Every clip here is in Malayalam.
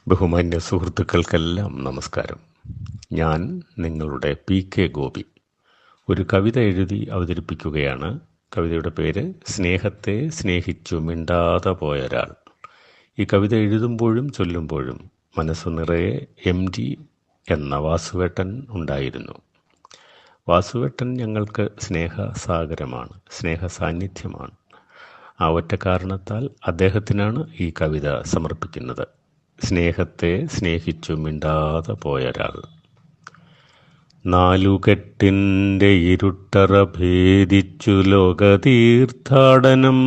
ബഹുമാന്യ സുഹൃത്തുക്കൾക്കെല്ലാം നമസ്കാരം. ഞാൻ നിങ്ങളുടെ പി.കെ. ഗോപി ഒരു കവിത എഴുതി അവതരിപ്പിക്കുകയാണ്. കവിതയുടെ പേര് സ്നേഹത്തെ സ്നേഹിച്ചു മിണ്ടാതെ പോയൊരാൾ. ഈ കവിത എഴുതുമ്പോഴും ചൊല്ലുമ്പോഴും മനസ്സു നിറയെ MT എന്ന വാസുവേട്ടൻ ഉണ്ടായിരുന്നു. വാസുവേട്ടൻ ഞങ്ങൾക്ക് സ്നേഹസാഗരമാണ്, സ്നേഹസാന്നിധ്യമാണ്. ആ ഒറ്റ കാരണത്താൽ അദ്ദേഹത്തിനാണ് ഈ കവിത സമർപ്പിക്കുന്നത്. സ്നേഹത്തെ സ്നേഹിച്ചു മിണ്ടാതെ പോയൊരാൾ. നാലുകെട്ടിൻ്റെ ഇരുട്ടറ ഭേദിച്ചു ലോകതീർത്ഥാടനം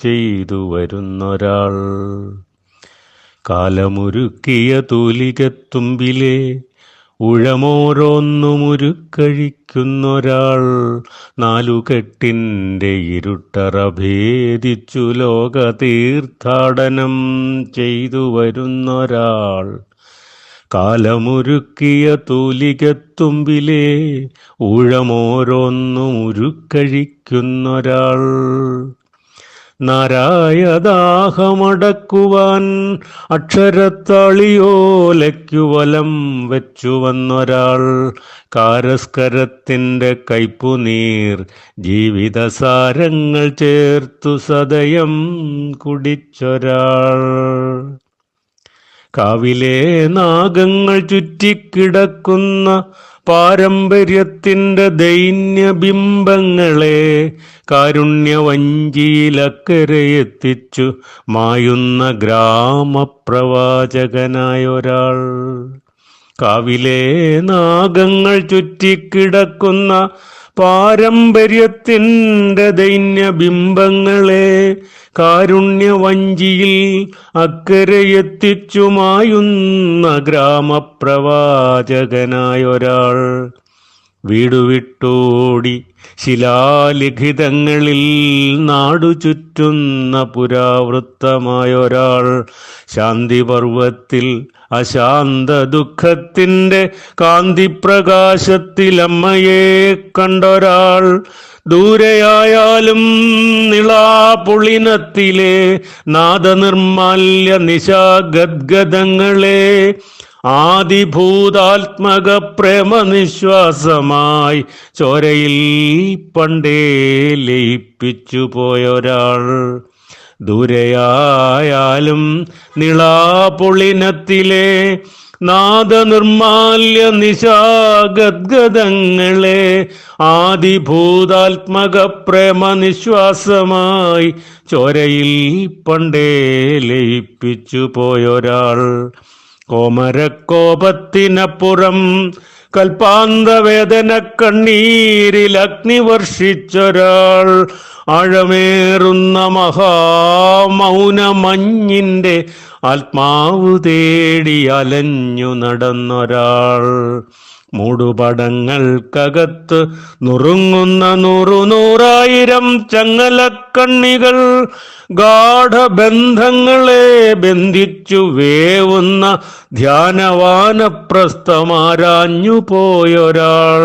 ചെയ്തു വരുന്നൊരാൾ. കാലമുരുക്കിയ തൂലികത്തുമ്പിലെ ഉഴമോരോന്നുമുരുക്കഴിക്കുന്നൊരാൾ. നാലുകെട്ടിൻ്റെ ഇരുട്ടറ ഭേദിച്ചു ലോകതീർത്ഥാടനം ചെയ്തു വരുന്നൊരാൾ. കാലമുരുക്കിയ തൂലികത്തുമ്പിലെ ഊഴമോരോന്നുമുരുക്കഴിക്കുന്നൊരാൾ. നാരായദാഹമടക്കുവാൻ അക്ഷരത്താളിയോലയ്ക്കു വലം വെച്ചു വന്നൊരാൾ. കാരസ്കരത്തിൻ്റെ കയ്പുനീർ ജീവിതസാരങ്ങൾ ചേർത്തു സദയം കുടിച്ചൊരാൾ. കാവിലെ നാഗങ്ങൾ ചുറ്റിക്കിടക്കുന്ന പാരമ്പര്യത്തിൻ്റെ ദൈന്യബിംബങ്ങളെ കാരുണ്യവഞ്ചിയിലക്കരയെത്തിച്ചു മായുന്ന ഗ്രാമപ്രവാചകനായൊരാൾ. കാവിലെ നാഗങ്ങൾ ചുറ്റിക്കിടക്കുന്ന പാരമ്പര്യത്തിൻ്റെ ദൈന്യബിംബങ്ങളെ കാരുണ്യവഞ്ചിയിൽ അക്കരയെത്തിച്ചു മായുന്ന ഗ്രാമപ്രവാചകനായൊരാൾ. വീടുവിട്ടോടി ശിലാലിഖിതങ്ങളിൽ നാടു ചുറ്റുന്ന പുരാവൃത്തമായൊരാൾ. ശാന്തിപർവത്തിൽ അശാന്ത ദുഃഖത്തിൻ്റെ കാന്തിപ്രകാശത്തിൽ അമ്മയെ കണ്ടൊരാൾ. ദൂരെയായാലും നിളാപുളിനത്തിലെ നാദനിർമാല്യ നിശാഗദ്ഗതങ്ങളെ ആദിഭൂതാത്മക പ്രേമനിശ്വാസമായി ചോരയിൽ പണ്ടേ ലയിപ്പിച്ചു പോയൊരാൾ. ദൂരെയായാലും നിളാപുളിനത്തിലെ നാദനിർമാല്യ നിശാഗദ്ഗതങ്ങളെ ആദിഭൂതാത്മക പ്രേമനിശ്വാസമായി ചോരയിൽ പണ്ടേ ലയിപ്പിച്ചു പോയൊരാൾ. കോമരക്കോപത്തിനപ്പുറം കൽപ്പാന്തവേദന കണ്ണീരിൽ അഗ്നി വർഷിച്ചൊരാൾ. ആഴമേറുന്ന മഹാമൗനമഞ്ഞിൻ്റെ ആത്മാവ് തേടി അലഞ്ഞു നടന്നൊരാൾ. മൂടുപടങ്ങൾക്കകത്ത് നുറുങ്ങുന്ന നൂറായിരം ചങ്ങലക്കണ്ണികൾ ഗാഠബന്ധങ്ങളെ ബന്ധിച്ചു വേവുന്ന ധ്യാനവാനപ്രസ്ഥമാരാഞ്ഞു പോയൊരാൾ.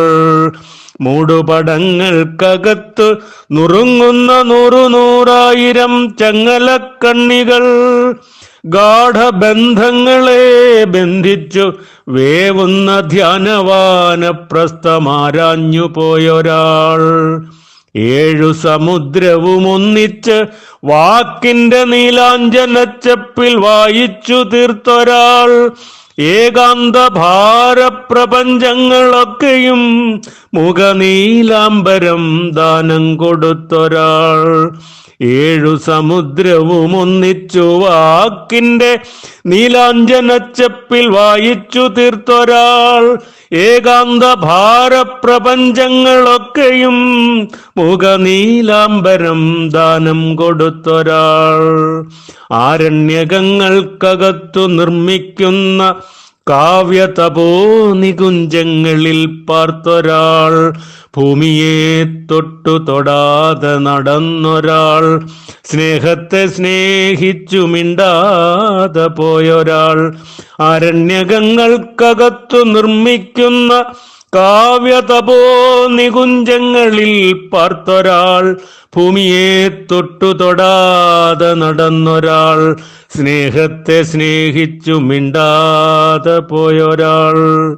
മൂടുപടങ്ങൾക്കകത്ത് നുറുങ്ങുന്ന നൂറായിരം ചങ്ങലക്കണ്ണികൾ ഗാഠബന്ധങ്ങളെ ബന്ധിച്ചു വേവുന്ന ധ്യാനവാനപ്രസ്ഥമാരാഞ്ഞു പോയൊരാൾ. 7 സമുദ്രവും ഒന്നിച്ച് വാക്കിൻ്റെ നീലാഞ്ജനച്ചപ്പിൽ വായിച്ചു തീർത്തൊരാൾ. ഏകാന്ത ഭാരപ്രപഞ്ചങ്ങളൊക്കെയും മുഖനീലാംബരം ദാനം കൊടുത്തൊരാൾ. 7 സമുദ്രവും ഒന്നിച്ചു വാക്കിൻ്റെ നീലാഞ്ജനച്ചപ്പിൽ വായിച്ചു തീർത്തൊരാൾ. ഏകാന്ത ഭാരപ്രപഞ്ചങ്ങളൊക്കെയും മുഖനീലാംബരം ദാനം കൊടുത്തൊരാൾ. ആരണ്യകങ്ങൾക്കകത്തു നിർമ്മിക്കുന്ന കാവ്യതപോ നികുഞ്ചങ്ങളിൽ പാർത്തൊരാൾ. ഭൂമിയെ തൊട്ടു തൊടാതെ നടന്നൊരാൾ, സ്നേഹത്തെ സ്നേഹിച്ചു മിണ്ടാതെ പോയൊരാൾ, അരണ്യകങ്ങൾക്കകത്തു നിർമ്മിക്കുന്ന കാവ്യതപോ നികുഞ്ചങ്ങളിൽ പാർത്തൊരാൾ, ഭൂമിയെ തൊട്ടു തൊടാതെ നടന്നൊരാൾ, സ്നേഹത്തെ സ്നേഹിച്ചു മിണ്ടാതെ പോയൊരാൾ,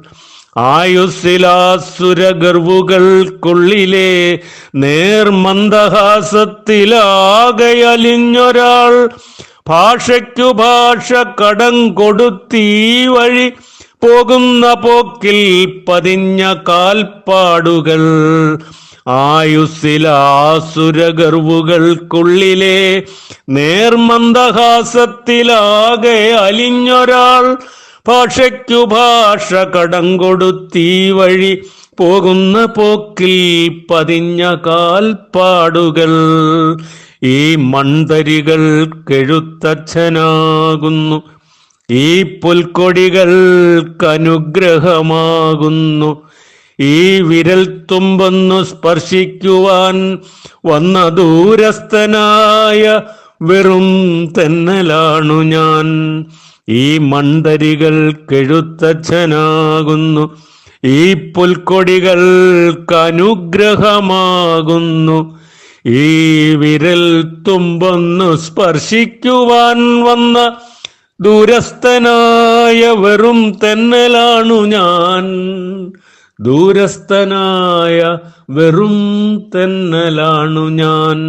ആയുസ്സിലാസുരഗർവുകൾക്കുള്ളിലെ നേർമന്ദഹാസത്തിലാകെ ഭാഷയ്ക്കു ഭാഷ കടം കൊടുത്തീ വഴി പോകുന്ന പോക്കിൽ പതിഞ്ഞ കാൽപ്പാടുകൾ, ആയുസ്സിലാസുരഗർവുകൾക്കുള്ളിലെ നേർമന്ദഹാസത്തിലാകെ ഭാഷയ്ക്കു ഭാഷ കടം കൊടുത്തീ വഴി പോകുന്ന പോക്കിൽ പതിഞ്ഞ കാൽപ്പാടുകൾ. ഈ മൺതരികൾക്കെഴുത്തച്ഛനാകുന്നു, ഈ പുൽക്കൊടികൾക്കനുഗ്രഹമാകുന്നു, ഈ വിരൽ തുമ്പൊന്നു സ്പർശിക്കുവാൻ വന്ന ദൂരസ്ഥനായ വെറും തെന്നലാണു ഞാൻ. ഈ മൺതരികൾക്കെഴുത്തച്ഛനാകുന്നു, ഈ പുൽക്കൊടികൾക്കനുഗ്രഹമാകുന്നു, ഈ വിരൽ തുമ്പൊന്നു സ്പർശിക്കുവാൻ വന്ന ദൂരസ്ഥനായ വെറും തെന്നലാണു ഞാൻ. ദൂരസ്ഥനായ വെറും തെന്നലാണു ഞാൻ.